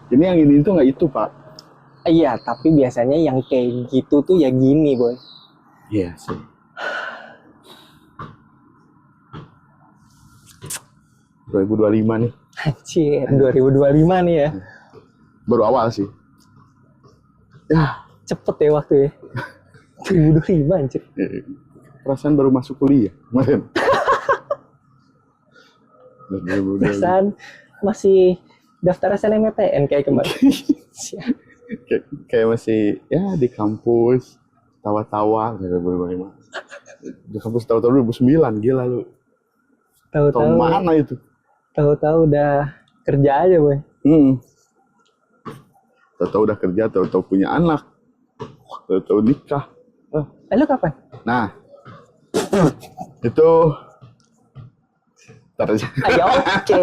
Ini yang ini tuh nggak itu, Pak. Iya, tapi biasanya yang kayak gitu tuh ya gini, Boy. Iya sih. ...2025 nih. Anjir, 2025 nih ya. Baru awal sih. Ya, Cepet ya waktu ya. 2025 anjir. perasaan baru masuk kuliah kemarin. Perasaan masih daftar SNMPTN kayak kemarin. kayak masih ya di kampus tawa-tawa 2025. Di kampus tawa-tawa 2009, gila lu. Tahun Tahu-tahu mana itu? Tahu-tahu udah kerja aja, Boy. Tahu-tahu udah kerja, tahu-tahu punya anak, tahu-tahu nikah. Lu kapan? Nah, itu ntar aja. Ayo, oke.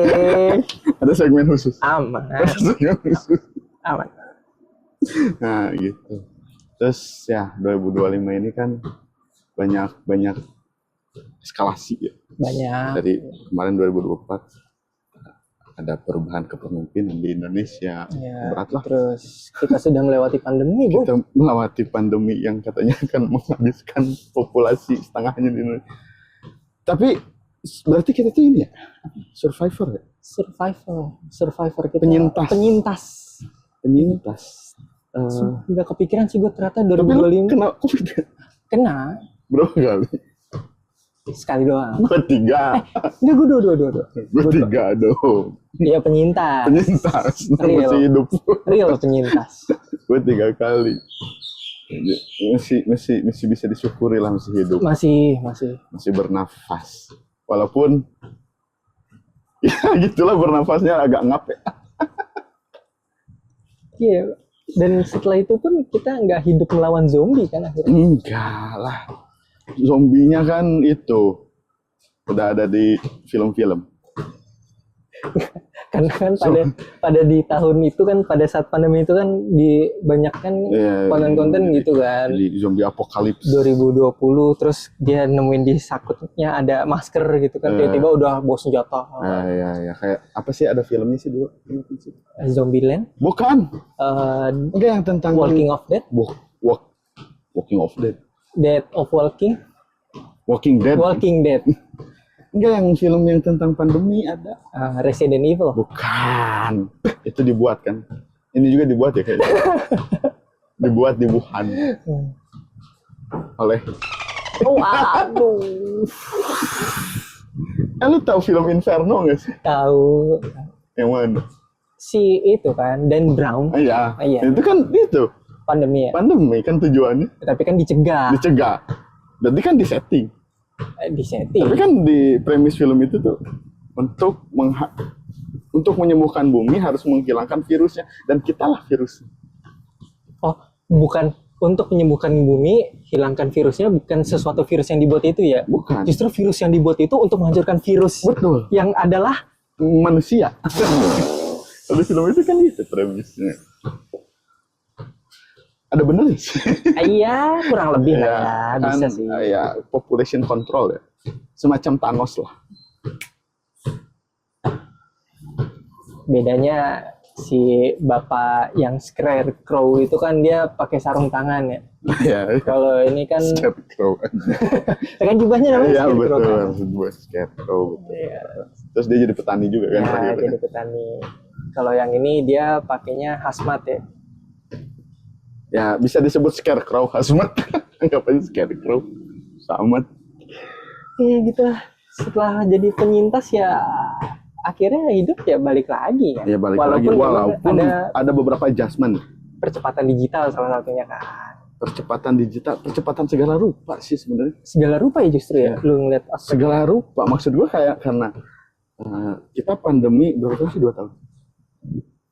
Ada segmen khusus. Aman. Ada segmen khusus. Aman. Nah, gitu. Terus ya 2025 ini kan banyak eskalasi ya. Banyak. Dari kemarin 2024 ada perubahan kepemimpinan di Indonesia. Ya, Berat lah. terus kita sudah melewati pandemi, Bu. Kita melewati pandemi yang katanya akan menghabiskan populasi setengahnya di Indonesia. Tapi berarti kita tuh ini ya, survivor ya? Survivor kita. Penyintas. Nggak kepikiran sih gue ternyata Tapi lu 2025 kena COVID ya? kena Berapa kali? sekali doang. Gue 3. Enggak, gue dua. Gue 3 dong. Iya, penyintas. Real. Masih hidup. Real penyintas. Gue 3 kali. Masih bisa disyukuri lah, masih hidup. Masih Bernafas. Walaupun ya gitulah, bernafasnya agak ngap ya. Iya. Dan setelah itu pun kita nggak hidup melawan zombie kan akhirnya. Enggak lah. Zombinya kan itu udah ada di film-film. Karena kan pada di tahun itu kan, pada saat pandemi itu kan dibanyakkan konten-konten gitu kan. Di zombie apokalips 2020 terus dia nemuin di sakutnya ada masker gitu kan, tiba-tiba udah bawa senjata. Ya kayak apa sih, ada filmnya sih dulu. Zombieland? Bukan. Enggak, yang tentang Walking of Dead? Walking of Dead. Dead of Walking? Walking Dead. Walking Dead. Enggak, yang film yang tentang pandemi ada. Resident Evil? Bukan. Itu dibuat kan. Ini juga dibuat ya kayaknya. Dibuat di Wuhan. Oleh. Waduh. Lu tahu film Inferno nggak sih? Tahu. Yang mana? Si itu kan, Dan Brown. Iya. Iya. Itu kan itu. Pandemi ya? Pandemi kan tujuannya. Tapi kan dicegah. Berarti kan disetting. Tapi kan di premis film itu tuh untuk menyembuhkan bumi harus menghilangkan virusnya, dan kitalah virusnya. Oh, bukan untuk menyembuhkan bumi, hilangkan virusnya, bukan sesuatu virus yang dibuat itu ya? Bukan. Justru virus yang dibuat itu untuk menghancurkan virus. Betul. Yang adalah manusia. Di film itu kan gitu premisnya. Ada bener sih. Iya, kurang lebih lah ya, bisa kan, sih. Ya, population control ya. Semacam Thanos lah. Bedanya si bapak yang Scarecrow itu kan dia pakai sarung tangan ya. Iya. Kalau ini kan Scarecrow. kan jubahnya namanya Iya, Scarecrow. betul. Kan? Sebuah Scarecrow. Iya. Terus dia jadi petani juga kan? Ya, jadi petani. Kalau yang ini dia pakainya hazmat ya. Ya, bisa disebut Scarecrow, hazmat. Anggap aja Scarecrow. Samat. Iya gitu lah. Setelah jadi penyintas ya akhirnya hidup ya balik lagi kan. Ya balik walaupun lagi. Walaupun ada beberapa adjustment. Percepatan digital salah satunya kan. Percepatan digital, percepatan segala rupa sih sebenarnya. Segala rupa ya justru ya. Lu ngeliat segala rupa. Maksud gue kayak karena kita pandemi berapa tahun sih? 2 tahun.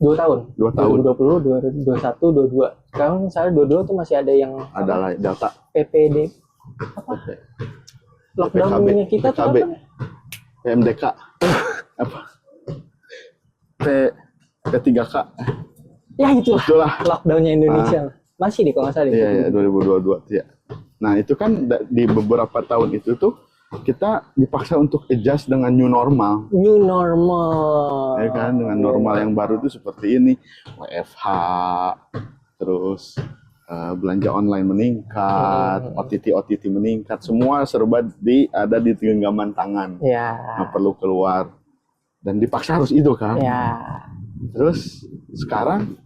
2 tahun. 2 tahun. 2020, 2021, 22. Sekarang misalnya 22 tuh masih ada yang ada lah data PPD apa? Lockdown-nya kita tuh apa? PMDK. Apa? P3K. Ya itulah. Lockdown-nya Indonesia. Masih di kalau nggak salah. Iya, 2022 ya. Nah, itu kan di beberapa tahun itu tuh kita dipaksa untuk adjust dengan new normal. New normal. Ya kan, dengan normal yang baru itu seperti ini, WFH, terus belanja online meningkat, OTT meningkat, semua serba ada di genggaman tangan. Ya. Nggak perlu keluar. Dan dipaksa harus itu kan. Ya. Terus sekarang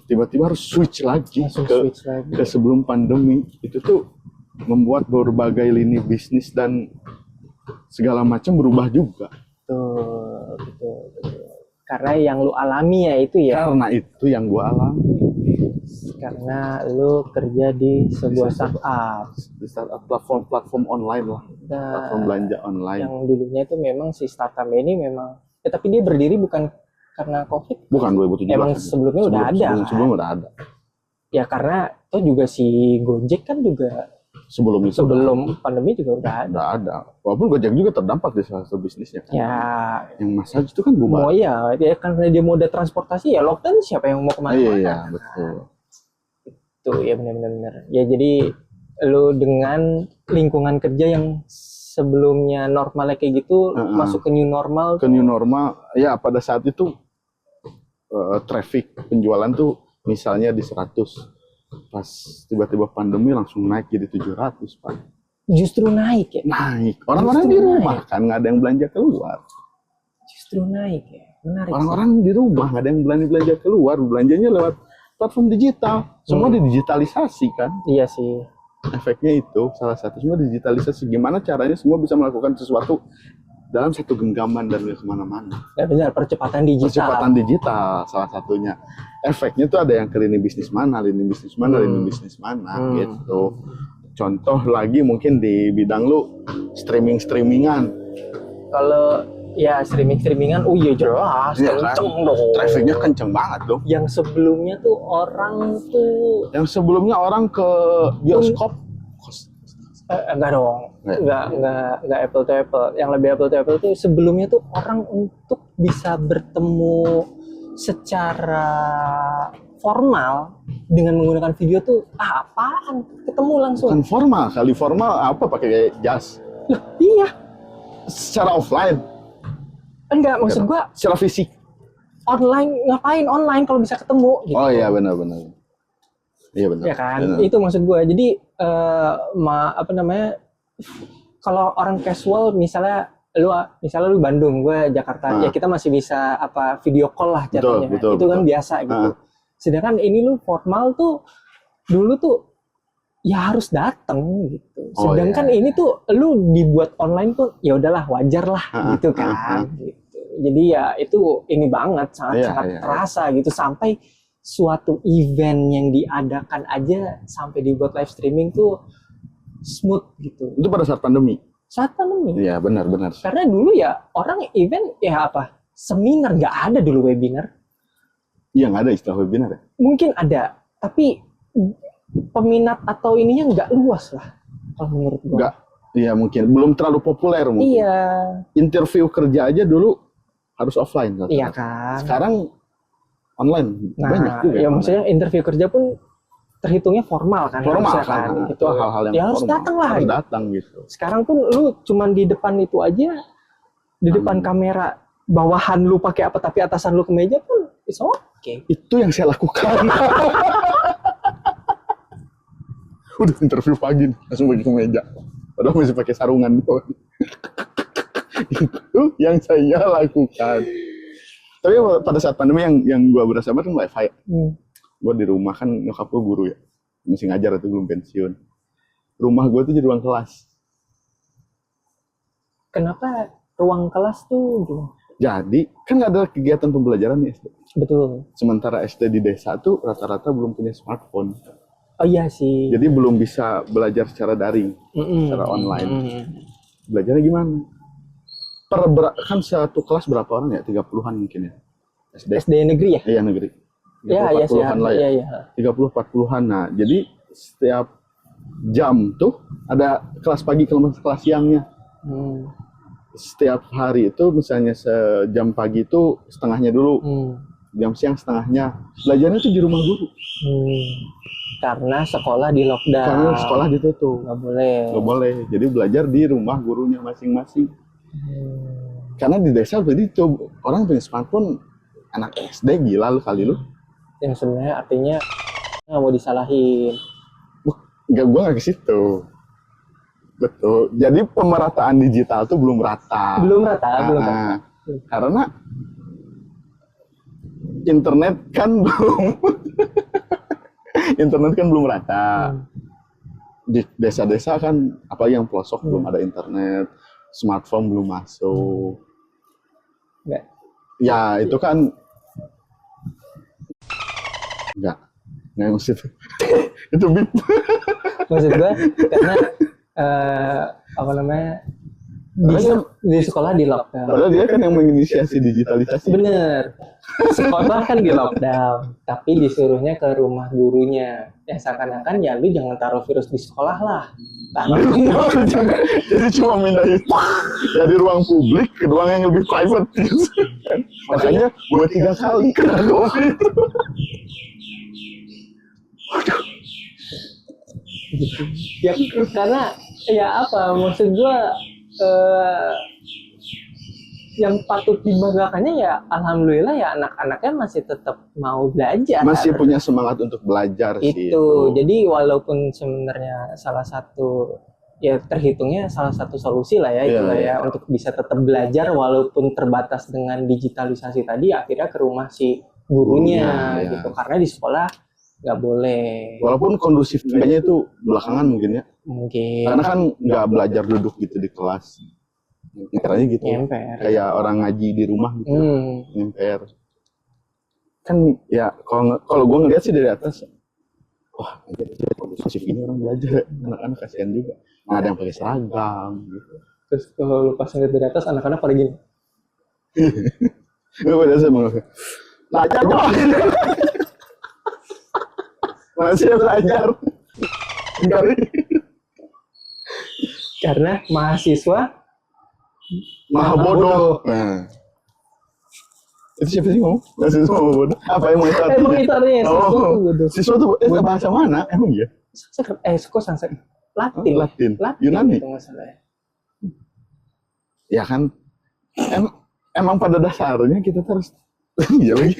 tiba-tiba harus switch lagi ke sebelum pandemi. Itu tuh membuat berbagai lini bisnis dan segala macam berubah juga. Betul. Karena yang lu alami ya itu ya. Karena itu yang gua alami. Karena lu kerja di sebuah startup. Di startup platform online lah. Platform belanja online. Yang dulunya itu memang si startup ini memang, tapi dia berdiri bukan karena COVID. Bukan 2017. Emang sebelumnya udah ada. Sebelum udah ada. Ya karena itu juga si Gojek kan juga sebelum pandemi juga udah ada. Udah ada. Walaupun Gojek juga terdampak di salah satu bisnisnya kan. Ya. Yang massage itu kan bubar. Oh iya, ya karena dia moda transportasi ya lockdown, siapa yang mau kemana-mana. Iya, betul. Itu ya benar-benar. Ya jadi lu dengan lingkungan kerja yang sebelumnya normalnya kayak gitu, masuk ke new normal. Ke new normal, ya pada saat itu traffic penjualan tuh misalnya di 100. Pas tiba-tiba pandemi langsung naik jadi 700, Pak. Justru naik ya? Naik. Orang-orang di rumah kan nggak ada yang belanja keluar. Justru naik ya? Menarik. Orang-orang di rumah nggak ada yang belanja keluar, belanjanya lewat platform digital. Semua didigitalisasi kan? Iya sih. Efeknya itu salah satu, semua digitalisasi. Gimana caranya semua bisa melakukan sesuatu dalam satu genggaman dan kemana-mana. Ya benar, percepatan digital. Percepatan digital salah satunya. Efeknya tuh ada yang ke lini bisnis mana gitu. Contoh lagi mungkin di bidang lu streamingan. Kalau ya streamingan, oh iya jelas, ya kenceng kan? dong. Trafficnya kenceng banget dong. Yang sebelumnya tuh orang ke bioskop. Enggak dong, enggak apple to apple. Yang lebih apple to apple tuh sebelumnya tuh orang untuk bisa bertemu secara formal dengan menggunakan video tuh apaan? Ketemu langsung. Kan formal, kali formal apa pakai jas? Loh, iya. Secara offline. Enggak, maksud gua secara fisik. Online, ngapain online kalau bisa ketemu gitu. Oh iya benar. Iya benar. Ya kan, benar. Itu maksud gue. Jadi kalau orang casual misalnya lu Bandung, gue Jakarta, ya kita masih bisa video call lah jatuhnya. Itu kan biasa gitu. Sedangkan ini lu formal tuh dulu tuh ya harus datang gitu. Sedangkan ini tuh lu dibuat online tuh ya udahlah wajar lah gitu kan. Gitu. Jadi ya itu ini banget sangat terasa gitu sampai suatu event yang diadakan aja sampai dibuat live streaming tuh smooth gitu. Itu pada saat pandemi? Saat pandemi. Iya benar. Karena dulu ya orang event ya seminar, nggak ada dulu webinar. Iya nggak ada istilah webinar ya? Mungkin ada, tapi peminat atau ininya nggak luas lah kalau menurut gua. Nggak, iya mungkin belum terlalu populer mungkin. Iya. Interview kerja aja dulu harus offline. Iya kan. Sekarang online banyak juga. Ya maksudnya interview kerja pun terhitungnya formal kan. Formal kan. Itu hal-hal yang ya harus datang lah. Harus datang gitu. Sekarang pun lu cuman di depan itu aja, di depan kamera, bawahan lu pakai apa tapi atasan lu kemeja pun it's okay. Itu yang saya lakukan. Udah interview pagi langsung pakai kemeja. Padahal masih pakai sarungan. Itu yang saya lakukan. Tapi pada saat pandemi yang gue berasa banget kan wifi. Gue di rumah kan, nyokap gue guru ya, masih ngajar atau belum pensiun. Rumah gue tuh jadi ruang kelas. Kenapa ruang kelas tuh? Jadi kan nggak ada kegiatan pembelajaran di SD. Betul. Sementara SD di desa tuh rata-rata belum punya smartphone. Oh iya sih. Jadi belum bisa belajar secara daring, secara online. Belajarnya gimana? Kan satu kelas berapa orang ya? 30-an mungkin ya. SD negeri ya? Iya negeri. 40-an lah ya. 30-40-an. Nah, jadi setiap jam tuh ada kelas pagi, kelas siangnya. Setiap hari itu misalnya sejam pagi itu setengahnya dulu. jam siang setengahnya. Belajarnya tuh di rumah guru. Karena sekolah di lockdown. Karena sekolah ditutup. Nggak boleh. Nggak boleh. Jadi belajar di rumah gurunya masing-masing. Karena di desa jadi tuh orang punya smartphone anak SD gila lu kali lu. Yang sebenarnya artinya nggak mau disalahin. Gue nggak ke situ. Betul. Jadi pemerataan digital tuh belum rata. Belum rata. Karena internet kan belum rata. Di desa-desa kan apa yang pelosok belum ada internet, smartphone belum masuk. Enggak. Ya itu kan enggak maksud itu bit. Maksud gue karena apa namanya di sekolah di lockdown. Padahal dia kan yang menginisiasi digitalisasi. Bener. Sekolah kan di lockdown, tapi disuruhnya ke rumah gurunya. Ya seakan-akan ya lu jangan taruh virus di sekolah lah. Jadi cuma mindahin dari ruang publik ke ruang yang lebih private. Makanya gue 3 kali kena COVID. Ya karena ya apa maksud gue yang patut dibanggakannya ya alhamdulillah ya anak-anaknya masih tetap mau belajar. Masih punya semangat untuk belajar sih. Itu. Jadi walaupun sebenarnya salah satu ya terhitungnya salah satu solusi lah ya itu lah ya untuk bisa tetap belajar walaupun terbatas dengan digitalisasi tadi akhirnya ke rumah si gurunya gitu karena di sekolah nggak boleh. Walaupun kondusifnya itu belakangan mungkin ya. Mungkin. Karena kan nggak belajar duduk gitu di kelas. Caranya gitu. Nyemper. Kayak orang ngaji di rumah gitu. Nyemper. Kan ya kalau gue ngeliat sih dari atas, wah kondusif ini orang belajar, anak-anak kasihan juga. Nggak ada yang pakai seragam gitu. Terus kalau lu pas ngeliat dari atas anak-anak pada gini. Gue pada sama belajar dong. Masih belajar. Karena mahasiswa maha bodoh. Nah. Itu siapa sih ngomong? Mahasiswa maha bodoh. Apa yang mau emang itu artinya siswa tuh bodoh. Siswa tuh bahasa mana? Emang ya? Kok Sanskrit? Latin. Yunani. Itu masalahnya. Ya kan emang pada dasarnya kita harus iya lagi.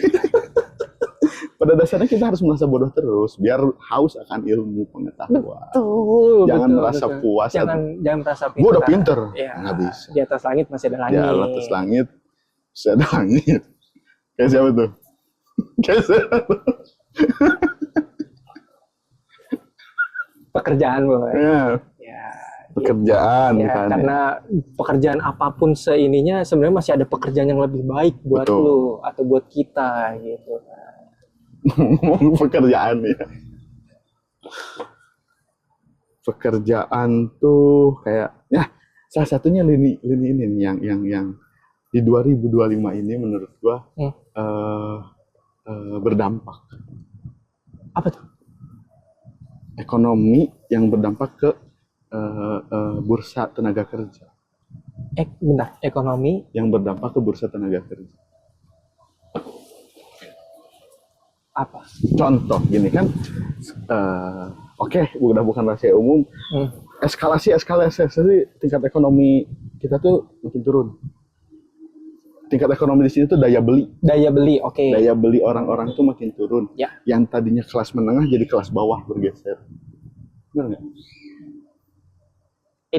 Pada dasarnya kita harus merasa bodoh terus biar haus akan ilmu pengetahuan. Betul. Jangan merasa puas. Jangan merasa pintar. Gue udah pinter. Ya, nggak bisa. Di atas langit masih ada langit. Di atas langit masih ada langit. Kayak siapa tuh? Kayak siapa tuh? Pekerjaan boleh. Ya. Pekerjaan ya, kan. Karena pekerjaan apapun seininya sebenarnya masih ada pekerjaan yang lebih baik buat lu atau buat kita gitu. Pekerjaan ya. Pekerjaan tuh kayak ya salah satunya lini ini nih yang di 2025 ini menurut gua berdampak. Apa tuh? Ekonomi yang berdampak ke bursa tenaga kerja. Bentar, ekonomi yang berdampak ke bursa tenaga kerja. Apa? Contoh gini kan, oke, udah bukan rahasia umum. Eskalasi tingkat ekonomi kita tuh makin turun. Tingkat ekonomi di sini tuh daya beli. Oke. Daya beli orang-orang tuh makin turun. Ya. Yang tadinya kelas menengah jadi kelas bawah bergeser. Benar nggak?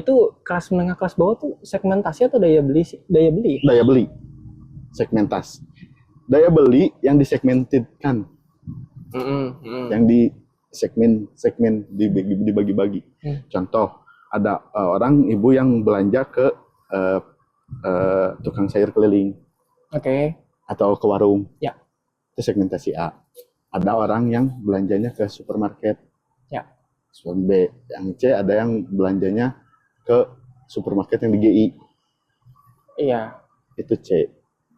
Itu kelas menengah kelas bawah tuh segmentasi atau daya beli? Daya beli. Segmentasi. Daya beli yang disegmentedkan. Yang di segmen dibagi-bagi. Contoh, ada orang ibu yang belanja ke tukang sayur keliling. Oke. Atau ke warung. Ya. Itu segmentasi A. Ada orang yang belanjanya ke supermarket. Ya. B. Yang C ada yang belanjanya ke supermarket yang di GI. Iya. Itu C.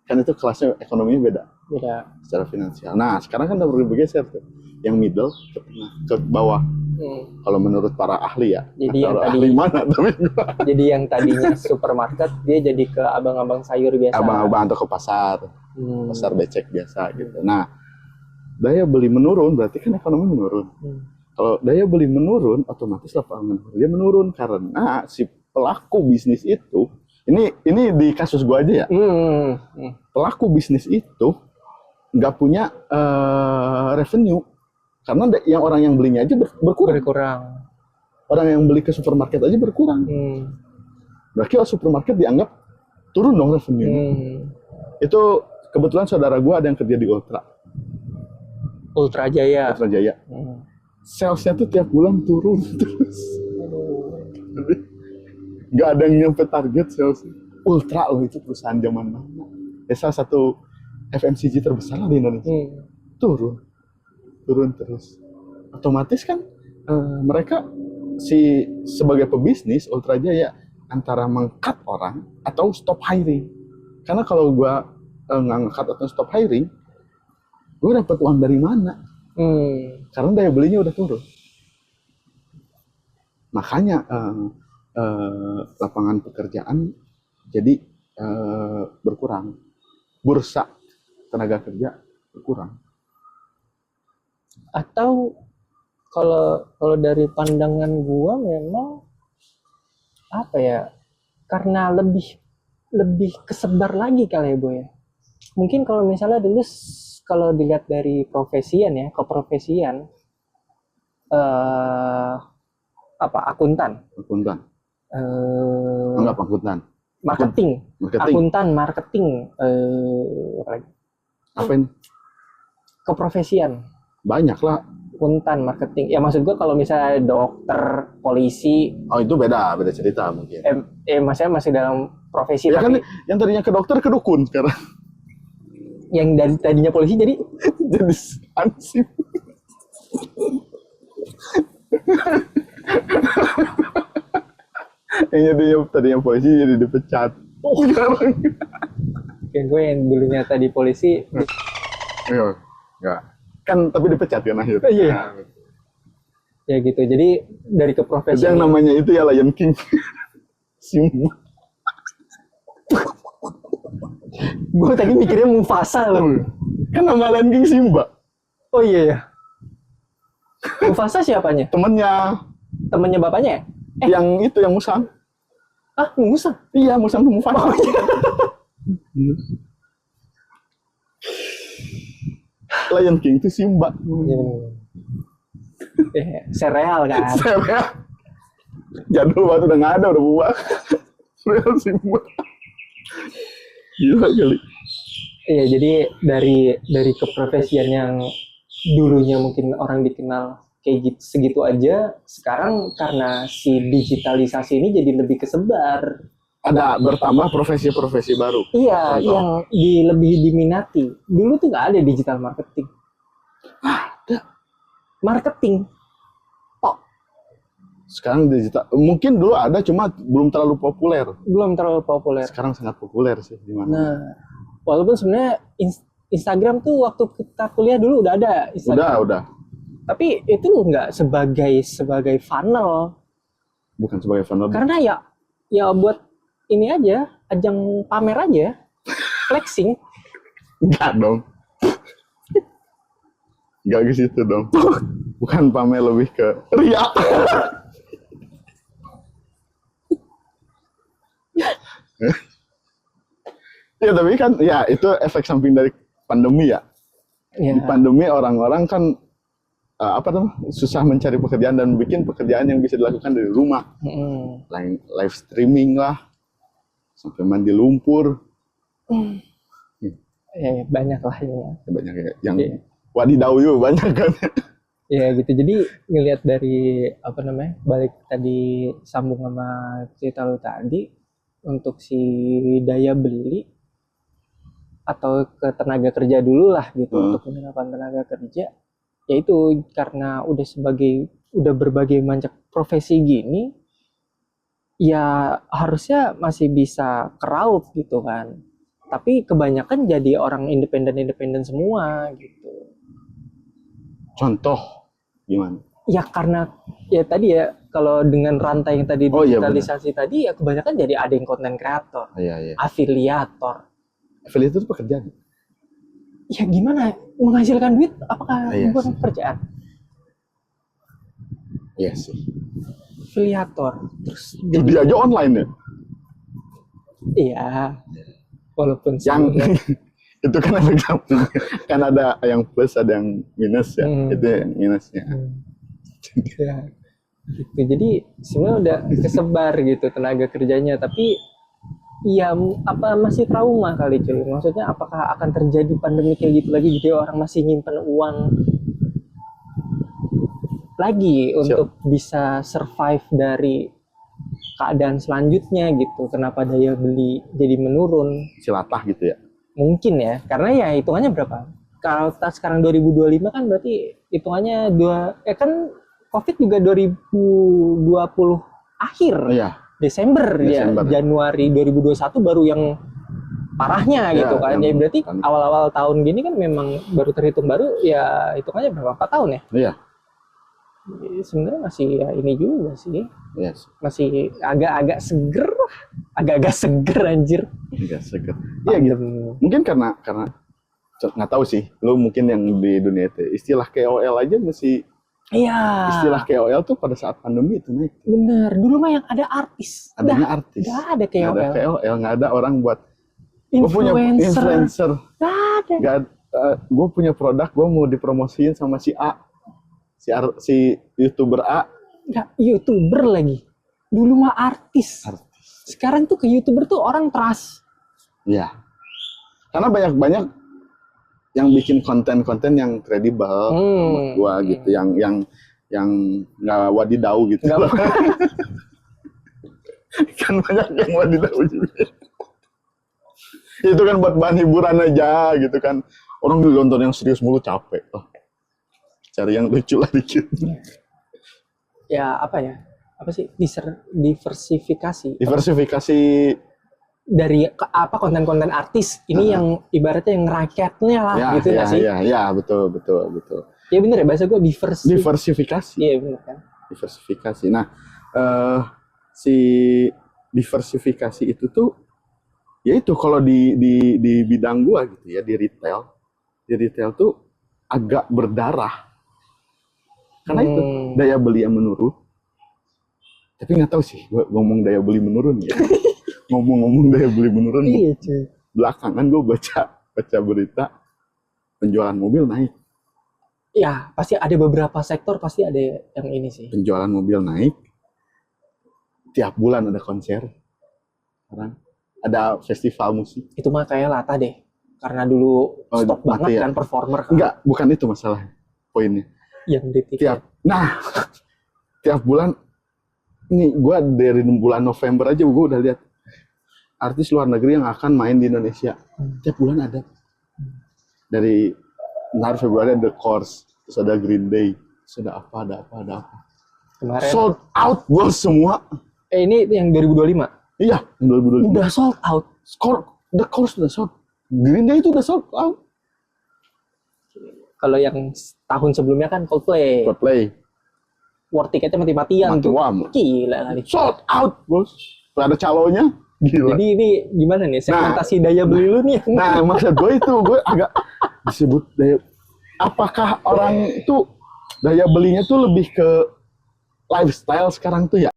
Kan itu kelasnya ekonominya beda Beda. secara finansial. Nah, sekarang kan udah bergeser tuh. Yang middle ke tengah, ke bawah. Kalau menurut para ahli ya. Jadi yang ahli mana tapi jadi yang tadinya supermarket dia jadi ke abang-abang sayur biasa. Abang-abang atau ke pasar. Pasar becek biasa gitu. Nah, daya beli menurun berarti kan ekonomi menurun. Kalau daya beli menurun, otomatis lapangan kerja menurun karena si pelaku bisnis itu, ini di kasus gua aja ya. Pelaku bisnis itu nggak punya revenue karena yang orang yang belinya aja berkurang. Orang yang beli ke supermarket aja berkurang. Berarti supermarket dianggap turun dong revenue. Itu kebetulan saudara gua ada yang kerja di Ultra Jaya. Salesnya tuh tiap bulan turun terus. Nggak ada yang nyampe target sales. Ultra loh, itu perusahaan zaman mana? Salah satu FMCG terbesar lah di Indonesia. Turun terus. Otomatis kan mereka sebagai pebisnis Ultra Jaya antara meng-cut orang atau stop hiring. Karena kalau gua nggak nge-cut atau stop hiring, gue dapat uang dari mana? Karena daya belinya udah turun. Makanya lapangan pekerjaan jadi berkurang. Bursa tenaga kerja berkurang. Atau kalau dari pandangan gua memang apa ya? Karena lebih kesebar lagi kali ya, Boy ya. Mungkin kalau misalnya dulu kalau dilihat dari profesian ya, keprofesian akuntan. Enggak akuntan. Marketing. Akuntan, marketing, apa lagi? Apa ini? Keprofesian. Banyak lah. Akuntan, marketing. Ya maksud gua kalau misalnya dokter, polisi. Oh itu beda cerita mungkin. Maksudnya masih dalam profesi. Ya tapi kan yang tadinya ke dokter ke dukun sekarang. Yang dari tadinya polisi jadi ansip. Yang tadinya polisi jadi dipecat. Sekarang. Kayak gue yang dulunya tadi polisi. Enggak. Kan tapi dipecat kan akhirnya. Iya. Ya gitu. Jadi dari keprofesian. Yang namanya itu ya Lion King. Simba. Gue tadi mikirnya Mufasa loh. Kan nama Lion King Simba. Oh iya ya. Mufasa siapanya? Temennya bapaknya ya? Yang itu yang Musang. Musang? Iya, Musang itu Mufasa. Oh, iya. Lion King itu Simba. Sereal kan? Sereal. Jadul banget udah nggak ada, udah bubar. Sereal Simba. Gila kali. Iya, jadi dari keprofesian yang dulunya mungkin orang dikenal kayak gitu segitu aja, sekarang karena si digitalisasi ini jadi lebih kesebar. Ada bertambah profesi-profesi baru. Iya, yang lebih diminati. Dulu tuh nggak ada digital marketing. Ada. Marketing. Sekarang digital. Mungkin dulu ada, cuma belum terlalu populer. Sekarang sangat populer sih di mana. Nah, walaupun sebenarnya Instagram tuh waktu kita kuliah dulu udah ada. Instagram. Udah. Tapi itu nggak sebagai funnel. Bukan sebagai funnel. Karena ya buat ini aja, ajang pamer aja, flexing. Enggak dong. Enggak ke situ dong. Bukan pamer, lebih ke ria. Ya tapi kan ya itu efek samping dari pandemi ya. Di pandemi orang-orang kan susah mencari pekerjaan dan bikin pekerjaan yang bisa dilakukan dari rumah. Live streaming lah, sampai mandi lumpur. Ya banyak lah ya. Banyak ya. Yang wadidaw juga banyak kan. Ya gitu. Jadi ngelihat dari balik tadi sambung sama cerita lu tadi, untuk si daya beli atau ke tenaga kerja dulu lah gitu, untuk penyerapan tenaga kerja, yaitu karena udah berbagai macam profesi gini, ya harusnya masih bisa keraup gitu kan. tapi kebanyakan jadi orang independen semua gitu. Contoh gimana? Ya karena ya tadi ya kalau dengan rantai yang tadi digitalisasi tadi ya kebanyakan jadi ada yang konten kreator, afiliator. Afiliator itu pekerjaan. Ya gimana menghasilkan duit? Apakah bukan pekerjaan? Iya sih. Afiliator. Terus judi aja online ya. Iya. Walaupun yang itu kan efek samping. Kan ada yang plus, ada yang minus ya. Itu yang minusnya. Ya, gitu. Jadi sebenarnya udah kesebar gitu tenaga kerjanya, tapi ya masih trauma kali cuy. Maksudnya apakah akan terjadi pandemi kayak gitu lagi, jadi orang masih nyimpen uang lagi untuk bisa survive dari keadaan selanjutnya gitu. Kenapa daya beli jadi menurun? Silatah gitu ya. Mungkin ya, karena ya hitungannya berapa? Kalau sekarang 2025 kan berarti hitungannya kan Covid juga 2020 akhir. Iya. Desember. Ya. Januari 2021 baru yang parahnya gitu kan. Ya berarti awal-awal tahun gini kan memang baru terhitung baru ya hitungannya berapa? 4 tahun ya? Iya. Sebenarnya masih ya ini juga sih. Yes. Masih agak-agak seger anjir. Agak seger. Iya gitu. Mungkin karena nggak tahu sih. Lu mungkin yang di dunia itu istilah KOL aja masih. Iya. Istilah KOL tuh pada saat pandemi itu naik. Bener. Dulu mah yang ada artis. Adanya artis. Nggak ada KOL. Nggak ada KOL. Nggak ada orang buat. Influencer. Gue punya influencer. Nggak ada. Gue punya produk. Gue mau dipromosiin sama si A. Si YouTuber A. Nggak YouTuber lagi. Dulu mah artis. Sekarang tuh ke YouTuber tuh orang trust. Iya. Karena banyak yang bikin konten-konten yang kredibel menurut gua gitu, yang nggak wadidau gitu. Kan banyak yang wadidau juga. Itu kan buat bahan hiburan aja gitu kan. Orang nonton yang serius mulu capek. Cari yang lucu lah dikit. Ya apa sih diversifikasi dari konten-konten artis ini yang ibaratnya yang rakyatnya lah gitu nggak sih? Ya betul. Ya bener ya bahasa gue diversifikasi. Iya bener kan. Diversifikasi. Nah si diversifikasi itu tuh ya itu kalau di bidang gua gitu ya, di retail tuh agak berdarah karena itu daya beli yang menurun. Tapi nggak tahu sih gua ngomong daya beli menurun ya. Ngomong daya beli menurun. Iya cuy. Belakangan gue baca berita penjualan mobil naik. Ya pasti ada beberapa sektor pasti ada yang ini sih. Penjualan mobil naik. Tiap bulan ada konser. Sekarang ada festival musik. Itu mah kayak latah deh. Karena dulu stok banget kan performer kan. Enggak, bukan itu masalah poinnya. Yang di tiket. Tiap bulan. Nih gue dari bulan November aja gue udah lihat artis luar negeri yang akan main di Indonesia. Tiap bulan ada. Dari Februari ada The Course, terus ada Green Day, terus ada apa. Kemarin sold out bos semua. Ini yang 2025? Iya, yang 2025. Udah sold out. The Course udah sold. Green Day itu udah sold out. Kalau yang tahun sebelumnya kan Coldplay. War tiketnya mati-matian tuh. Gila kali. Sold out bos. Ada calonnya. Gila. Jadi ini gimana nih segmentasi daya beli lu nih? Nah, maksud gue itu gue agak disebut daya. Apakah orang itu daya belinya tuh lebih ke lifestyle sekarang tuh ya?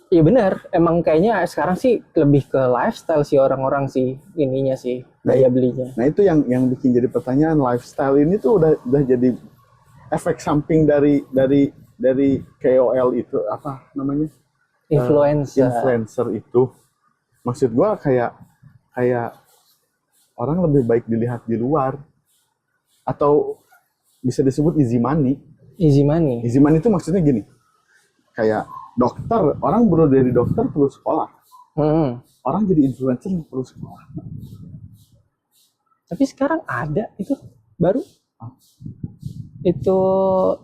Iya benar, emang kayaknya sekarang sih lebih ke lifestyle sih orang-orang sih ininya sih daya belinya. Nah itu yang bikin jadi pertanyaan, lifestyle ini tuh udah jadi efek samping dari KOL itu apa namanya? Influencer itu. Maksud gua kayak orang lebih baik dilihat di luar atau bisa disebut easy money. Easy money itu maksudnya gini, kayak dokter, orang berusaha dari dokter perlu sekolah. Orang jadi influencer perlu sekolah. Tapi sekarang ada itu baru itu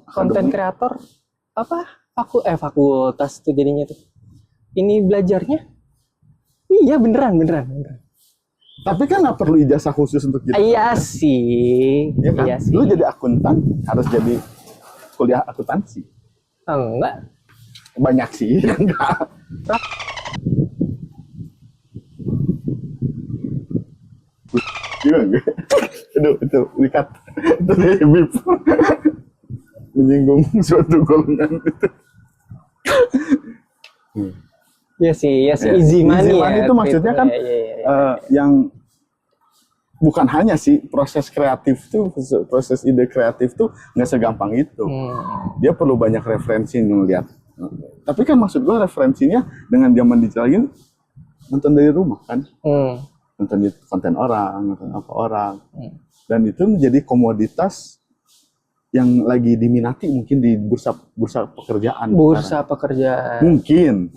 konten kreator apa fakultas tuh jadinya tuh ini belajarnya. Iya beneran. Tapi kan nggak perlu ijazah khusus untuk jadi. Iya sih. Ya kan? Iya sih. Lu jadi akuntan harus jadi kuliah akuntansi. Enggak. Banyak sih, enggak. Gimana? Aduh, itu dikat. Itu dari bip. Menyinggung suatu golongan itu. Iya sih, Ya, easy money easy ya. money itu maksudnya kan yang bukan hanya sih proses kreatif tuh, proses ide kreatif tuh nggak segampang itu. Dia perlu banyak referensi ngeliat. Tapi kan maksud gue referensinya dengan zaman digital ini nonton dari rumah kan, nonton di konten orang, nonton apa orang, dan itu menjadi komoditas yang lagi diminati mungkin di bursa pekerjaan. Bursa pekerjaan. Mungkin.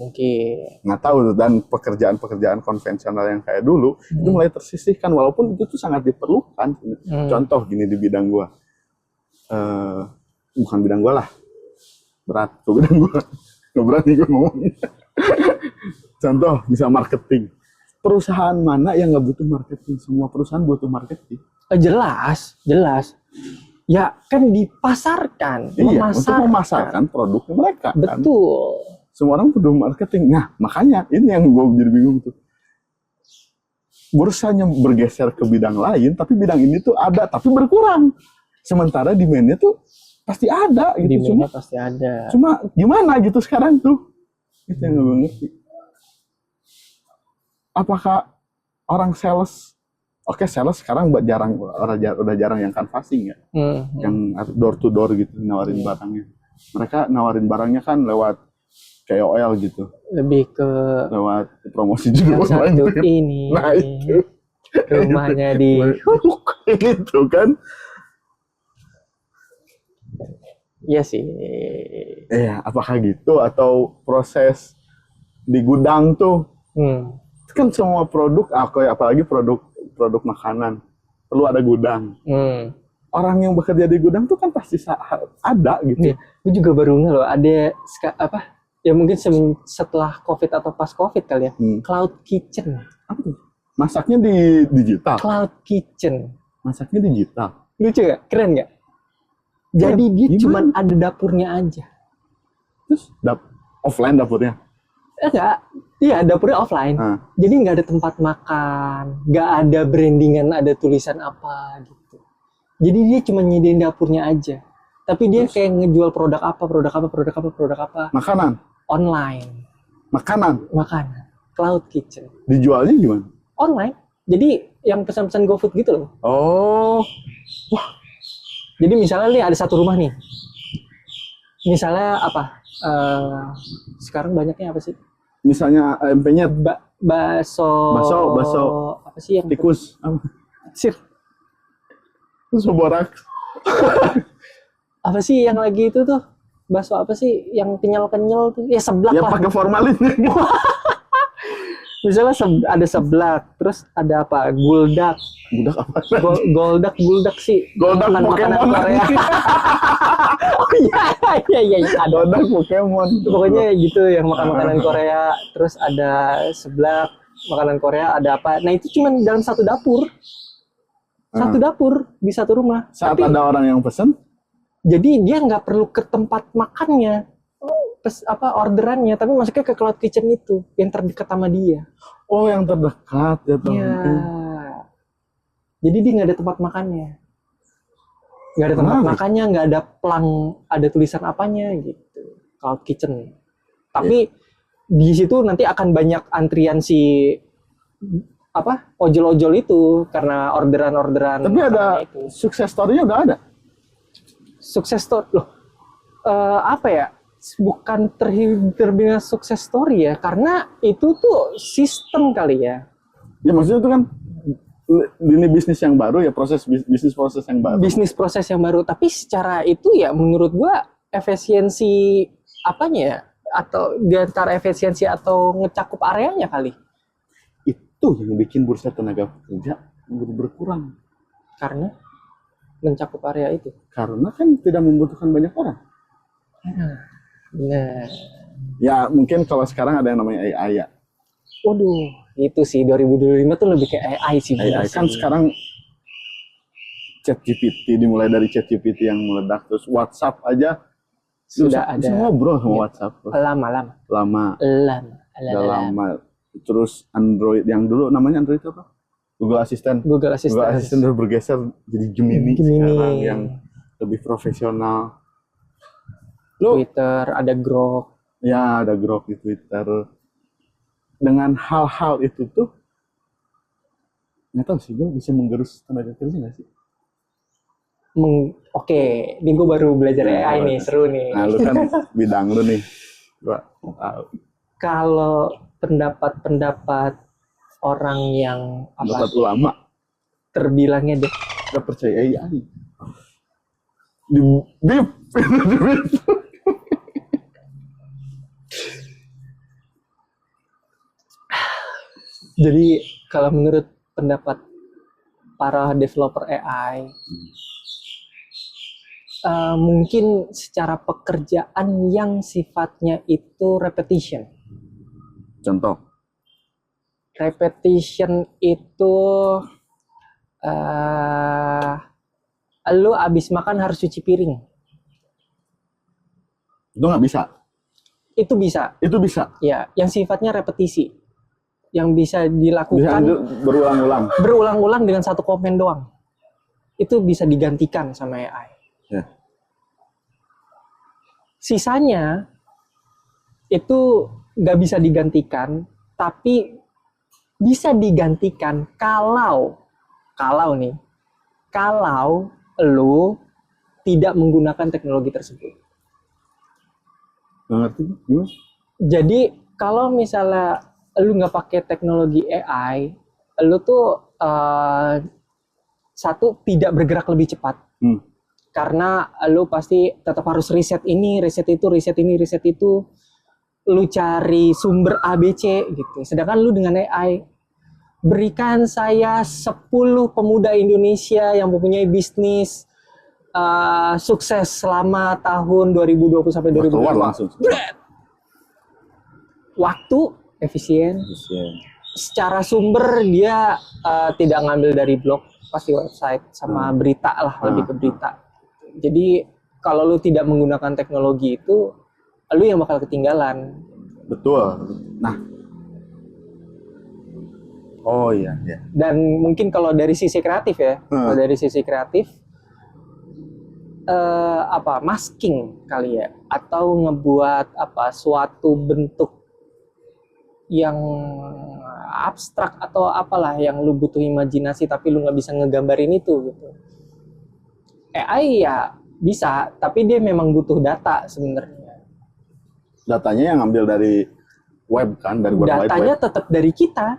Nggak tahu tuh. Dan pekerjaan konvensional yang kayak dulu itu mulai tersisihkan walaupun itu tuh sangat diperlukan. Contoh gini di bidang gua, bukan bidang gua lah, berat ke bidang gua, nggak berani gua ngomongnya. Contoh misal marketing. Perusahaan mana yang nggak butuh marketing? Semua perusahaan butuh marketing. Jelas. Ya kan dipasarkan, iya, untuk memasarkan produknya mereka. Betul. Kan? Semua orang butuh marketing. Nah, makanya ini yang gue jadi bingung tuh. Bursanya bergeser ke bidang lain, tapi bidang ini tuh ada, tapi berkurang. Sementara demand-nya tuh pasti ada gitu. Demand-nya pasti ada. Cuma gimana gitu sekarang tuh? Itu yang gue ngerti. Apakah orang sales? Oke, sales sekarang udah jarang yang canvassing ya, yang door to door gitu nawarin barangnya. Mereka nawarin barangnya kan lewat KOL gitu. Lebih ke lewat promosi juga online. Satu ini. Nah itu rumahnya di itu kan. Iya sih. Apakah gitu atau proses di gudang tuh? Kan semua produk, apalagi produk makanan perlu ada gudang. Orang yang bekerja di gudang tuh kan pasti ada gitu. Gue juga baru nggak loh ada apa? Ya mungkin setelah COVID atau pas COVID kali ya. Cloud kitchen. Masaknya di digital. Cloud kitchen. Masaknya digital. Lucu gak? Keren gak? Jadi dia cuma ada dapurnya aja. Terus offline dapurnya? Enggak, iya dapurnya offline. Jadi nggak ada tempat makan, nggak ada brandingan, ada tulisan apa gitu. Jadi dia cuma nyediain dapurnya aja. Tapi dia kayak ngejual produk apa. Makanan. Online. Makanan. Cloud kitchen. Dijualnya gimana? Online. Jadi yang pesan-pesan GoFood gitu loh. Oh. Wah. Jadi misalnya nih ada satu rumah nih. Misalnya apa? Sekarang banyaknya apa sih? Misalnya MP-nya bakso apa sih yang tikus sir borak apa sih yang lagi itu tuh bakso apa sih yang kenyal tuh ya seblak ya lah pakai formalin. misalnya ada seblak terus ada apa guldak apa guldak sih makanan Korea. Oh iya guldak Pokemon pokoknya gitu yang makanan Korea terus ada seblak makanan Korea ada apa nah itu cuma dalam satu dapur di satu rumah saat tapi, ada orang yang pesen jadi dia nggak perlu ke tempat makannya orderannya tapi masuknya ke cloud kitchen itu yang terdekat sama dia. Oh yang terdekat ya tuh. Iya. Jadi dia nggak ada tempat makannya, nggak ada tempat makannya, nggak ada plang, ada tulisan apanya gitu. Cloud kitchen. Tapi di situ nanti akan banyak antrian si ojol-ojol itu karena orderan. Tapi ada itu. Sukses story-nya udah ada. Sukses story loh. Bukan terbilang sukses story ya, karena itu tuh sistem kali ya. Ya maksudnya itu kan ini bisnis yang baru ya, bisnis proses yang baru. Bisnis proses yang baru, tapi secara itu ya menurut gua efisiensi apanya ya? Atau di antara efisiensi atau ngecakup areanya kali. Itu yang bikin bursa tenaga kerja berkurang. Karena mencakup area itu. Karena kan tidak membutuhkan banyak orang. Nah. Ya mungkin kalau sekarang ada yang namanya AI ya. Waduh, itu sih 2025 tuh lebih kayak AI sih. AI kan sekarang ChatGPT, dimulai dari ChatGPT yang meledak, terus WhatsApp aja sudah ada. Bisa ngobrol sama WhatsApp. Lama. Udah lama. Terus Android yang dulu namanya Android apa? Google Assistant udah bergeser jadi Gemini sekarang yang lebih profesional. Twitter ada Grok. Ya, ada Grok di Twitter. Dengan hal-hal itu tuh nggak tahu sih, gue bisa menggerus tenaga kerja nggak sih? Oke, ini gue baru belajar AI nih, seru nih. Nah, lu kan bidang lu nih. Gua tahu. Kalau pendapat orang yang pendapat ulama terbilangnya deh nggak percaya AI. Di bip. Jadi kalau menurut pendapat para developer AI, mungkin secara pekerjaan yang sifatnya itu repetition. Contoh? Repetition itu lu abis makan harus cuci piring. Itu nggak bisa? Itu bisa. Itu bisa? Ya, yang sifatnya repetisi. Yang bisa dilakukan berulang-ulang dengan satu komen doang. Itu bisa digantikan sama AI. Ya. Sisanya itu nggak bisa digantikan, tapi bisa digantikan kalau lu tidak menggunakan teknologi tersebut. Ngerti? Gimana? Jadi kalau misalnya lu nggak pakai teknologi AI, lu tuh satu tidak bergerak lebih cepat. Karena lu pasti tetap harus riset ini, riset itu, lu cari sumber ABC gitu. Sedangkan lu dengan AI, berikan saya 10 pemuda Indonesia yang mempunyai bisnis sukses selama tahun 2020 sampai 2020. Waktu efisien. Secara sumber dia tidak ngambil dari blog, pasti website sama berita lah, lebih ke berita. Jadi kalau lu tidak menggunakan teknologi itu, lu yang bakal ketinggalan. Betul. Nah, oh iya. Dan mungkin kalau dari sisi kreatif ya, masking kali ya, atau ngebuat suatu bentuk yang abstrak atau apalah yang lu butuh imajinasi tapi lu nggak bisa ngegambarin itu gitu. AI ya bisa, tapi dia memang butuh data sebenarnya. Datanya yang ngambil dari web kan, dari datanya tetap dari kita.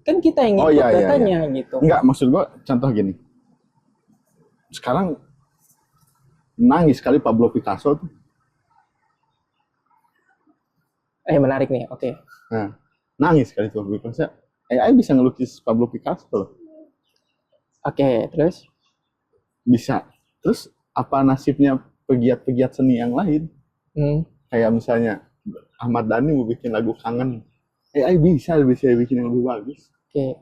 Kan kita yang input datanya gitu. Enggak, maksud gua contoh gini. Sekarang nangis kali Pablo Picasso tuh. Menarik nih, oke. Nah, nangis kali Pablo Picasso. AI bisa ngelukis Pablo Picasso loh. Oke, terus? Bisa. Terus apa nasibnya pegiat-pegiat seni yang lain? Kayak misalnya Ahmad Dhani mau bikin lagu kangen. AI bisa bikin yang lebih bagus. Oke.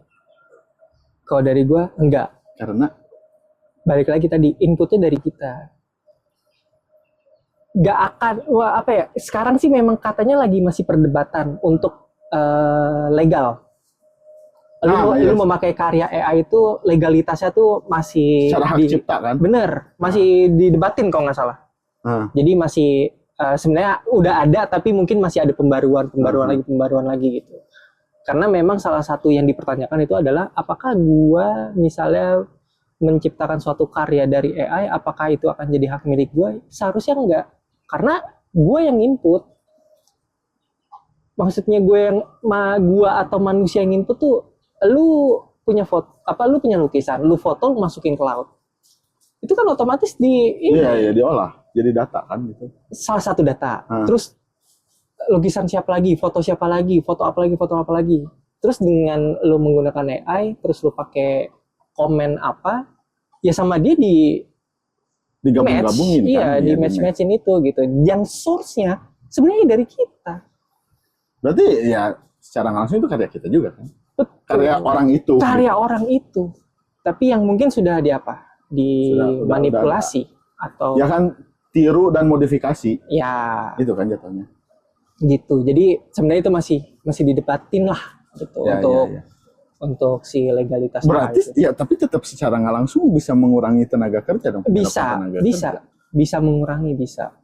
Kalau dari gua enggak. Karena balik lagi tadi, inputnya dari kita. Nggak akan, sekarang sih memang katanya lagi masih perdebatan untuk legal. Lu memakai karya AI itu legalitasnya tuh masih secara hak cipta kan? Bener, masih didebatin kalau nggak salah. Jadi masih sebenarnya udah ada, tapi mungkin masih ada pembaruan lagi gitu. Karena memang salah satu yang dipertanyakan itu adalah apakah gua misalnya menciptakan suatu karya dari AI, apakah itu akan jadi hak milik gua? Seharusnya enggak. Karena gue yang input. Maksudnya gua atau manusia yang input tuh, lu punya foto, lu punya lukisan, lu foto, lu masukin ke cloud. Itu kan otomatis diolah jadi data kan gitu. Salah satu data. Terus lukisan siapa lagi, foto siapa lagi, foto apa lagi. Terus dengan lu menggunakan AI, terus lu pakai komen apa, ya sama dia digabung-gabungin kan? Di match-matchin itu gitu. Yang source-nya sebenarnya dari kita. Berarti ya secara nggak langsung itu karya kita juga kan. Betul. Karya orang itu. Karya orang itu. Tapi yang mungkin sudah dimanipulasi atau ya kan, tiru dan modifikasi. Ya. Itu kan jatuhnya. Gitu. Jadi sebenarnya itu masih didebatin lah gitu Ya, untuk si legalitas. Berarti gitu. Ya tapi tetap secara nggak langsung bisa mengurangi tenaga kerja dong. Bisa mengurangi, bisa.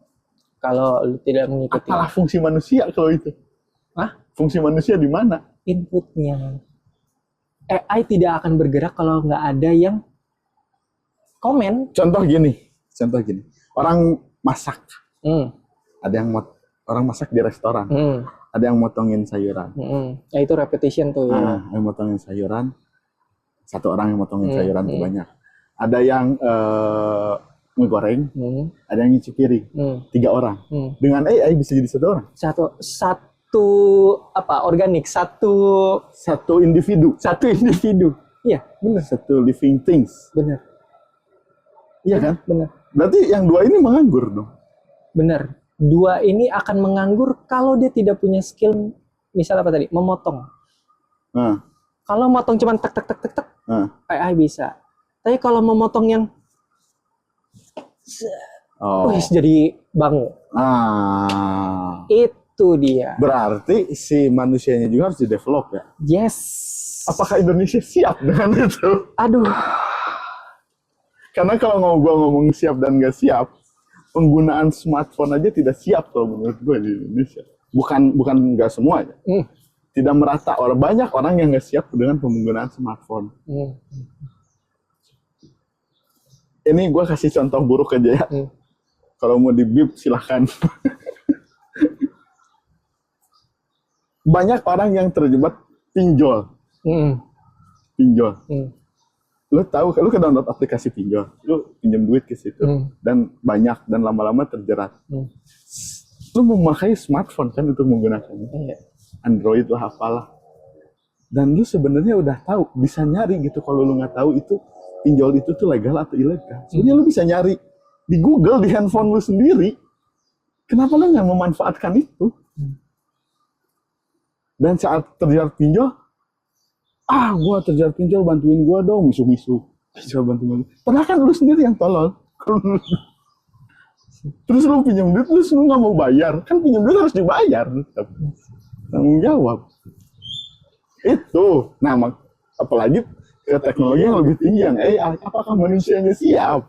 Kalau lu tidak mengikuti. Apalah fungsi manusia kalau itu? Hah? Fungsi manusia di mana? Inputnya. AI tidak akan bergerak kalau nggak ada yang komen. Contoh gini. Orang masak. Ada yang orang masak di restoran. Ada yang motongin sayuran. Ya itu repetition tuh ya. Yang motongin sayuran. Satu orang yang motongin sayuran tuh banyak. Ada yang ngegoreng. Ada yang nyuci piring. 3 orang. Dengan AI bisa jadi 1 orang. Satu organik, satu individu. Iya, benar. Satu living things. Benar. Iya kan? Benar. Berarti yang 2 ini menganggur dong. Benar. 2 ini akan menganggur kalau dia tidak punya skill, misal apa tadi, memotong. Kalau motong cuma tek, AI bisa. Tapi kalau memotong yang jadi bangun. Itu dia. Berarti si manusianya juga harus di-develop ya? Yes. Apakah Indonesia siap dengan itu? Aduh. Karena kalau gua ngomong siap dan nggak siap, penggunaan smartphone aja tidak siap kalau menurut gue di Indonesia. Bukan nggak semuanya. Tidak merata. Banyak orang yang nggak siap dengan penggunaan smartphone. Ini gue kasih contoh buruk aja ya. Kalau mau di-beep silahkan. Banyak orang yang terjebak pinjol. Lu tahu, lu kan download aplikasi pinjol, lu pinjam duit ke situ, dan banyak, dan lama-lama terjerat. Lu memakai smartphone kan untuk menggunakannya, Android lah apalah, dan lu sebenarnya udah tahu, bisa nyari gitu. Kalau lu nggak tahu itu pinjol itu tuh legal atau ilegal, sebenarnya lu bisa nyari di Google di handphone lu sendiri. Kenapa lu nggak memanfaatkan itu? Dan saat terjerat pinjol, gua terjerat pinjol, bantuin gua dong, misu-misu. Bisa bantuin. Padahal kan lu sendiri yang tolol. Terus lu pinjam duit, terus lu nggak mau bayar. Kan pinjam duit harus dibayar. Tanggung jawab. Itu. Nah, apalagi ke teknologi yang lebih tinggi yang AI. Apakah manusianya siap?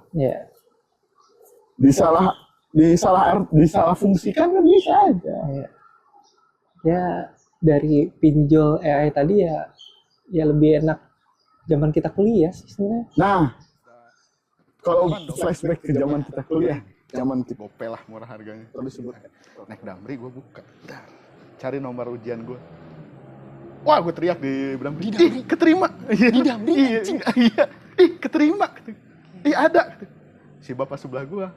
Disalah fungsikan kan bisa aja. Ya, dari pinjol AI tadi ya lebih enak zaman kita kuliah sih sebenarnya. Nah, kalau flashback ke zaman kita kuliah, zaman tipe Opel lah, murah harganya. Terus disebut naik Damri, gue buka, cari nomor ujian gue. Wah, gue teriak di Damri. Keterima. Di Damri. Iya. Keterima. Ada. Si bapak sebelah gue.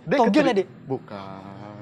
Togel ya, Dek? Bukan.